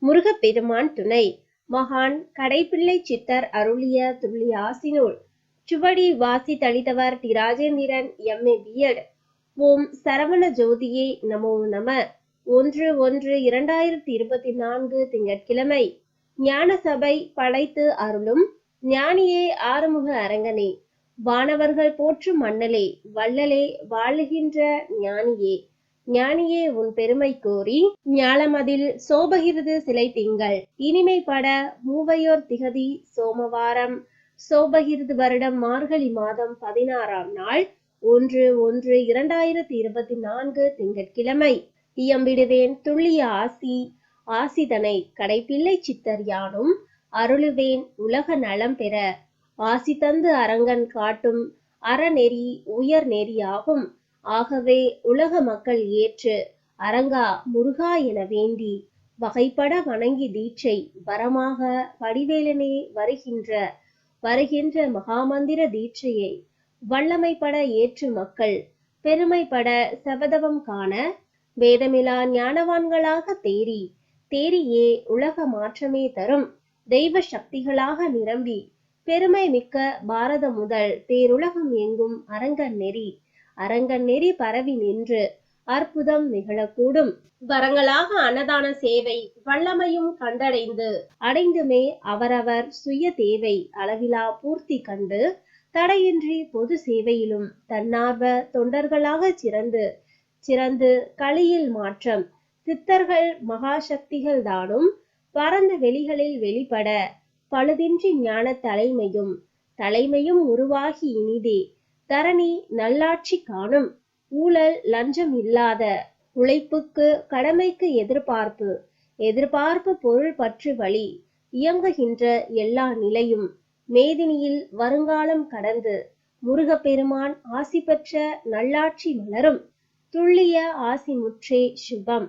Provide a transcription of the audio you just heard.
முருகப்பெருமான் துணை. மகான் கடைப்பிள்ளை சித்தர் அருளிய துள்ளி ஆசினூல் சுவடி வாசி தளித்தவர் டி. ராஜேந்திரன் எம்.ஏ. B.Ed. ஓம் சரவண ஜோதியே நமோ நம. 1/1/2024 திங்கட்கிழமை. ஞான சபை படைத்து அருளும் ஞானியே ஆறுமுக அரங்கனே, வானவர்கள் போற்றும் மன்னலே, வள்ளலே, வாழுகின்ற ஞானியே, ஞானியே உன் பெருமை கோரி ஞாலமதில் சோபகிருது சிலை திங்கள் இனிமைப்பட மூவையோர் திகதி சோமவாரம் சோபகிருது வருடம் மார்கழி மாதம் 16ஆம் நாள் 1/1/2024 திங்கட்கிழமை. இயம்பிடுவேன் துள்ளிய ஆசிதனை கடைப்பிள்ளை சித்தர் யானும் அருளுவேன் உலக நலம் பெற. ஆசி தந்து அரங்கன் காட்டும் அறநெறி உயர் நெறியாகும். ஆகவே உலக மக்கள் ஏற்று அரங்கா முருகா என வேண்டி வகைப்பட வணங்கி தீட்சை வரமாக வடிவேலனே வருகின்ற மகாமந்திர தீட்சையை வல்லமைப்பட ஏற்று மக்கள் பெருமைப்பட சபதவம் காண வேதமிலா ஞானவான்களாக தேறியே உலக மாற்றமே தரும் தெய்வ சக்திகளாக நிரம்பி பெருமை மிக்க பாரதம் முதல் தேருலகம் எங்கும் அரங்கன் நெறி பரவி நின்று அற்புதம் நிகழக்கூடும். வரங்களாக அன்னதான சேவை வல்லமையும் அடைந்துமே அவரவர் சுய தேவை அளவிலா பூர்த்தி கண்டு தடையின்றி பொது சேவையிலும் தன்னார்வ தொண்டர்களாக சிறந்து கலியில் மாற்றம் சித்தர்கள் மகாசக்திகள் தானும் பரந்த வெளிகளில் வெளிப்பட பழுதின்றி ஞான தலைமையும் உருவாகி இனிதே தரணி நல்லாட்சி காணும். ஊழல் லஞ்சம் இல்லாத உழைப்புக்கு கடமைக்கு எதிர்பார்ப்பு பொருள் பற்று வழி இயங்குகின்ற எல்லா நிலையும் மேதினியில் வருங்காலம் கடந்து முருகப்பெருமான் ஆசி பெற்ற நல்லாட்சி மலரும். துள்ளிய ஆசி முற்றே சுபம்.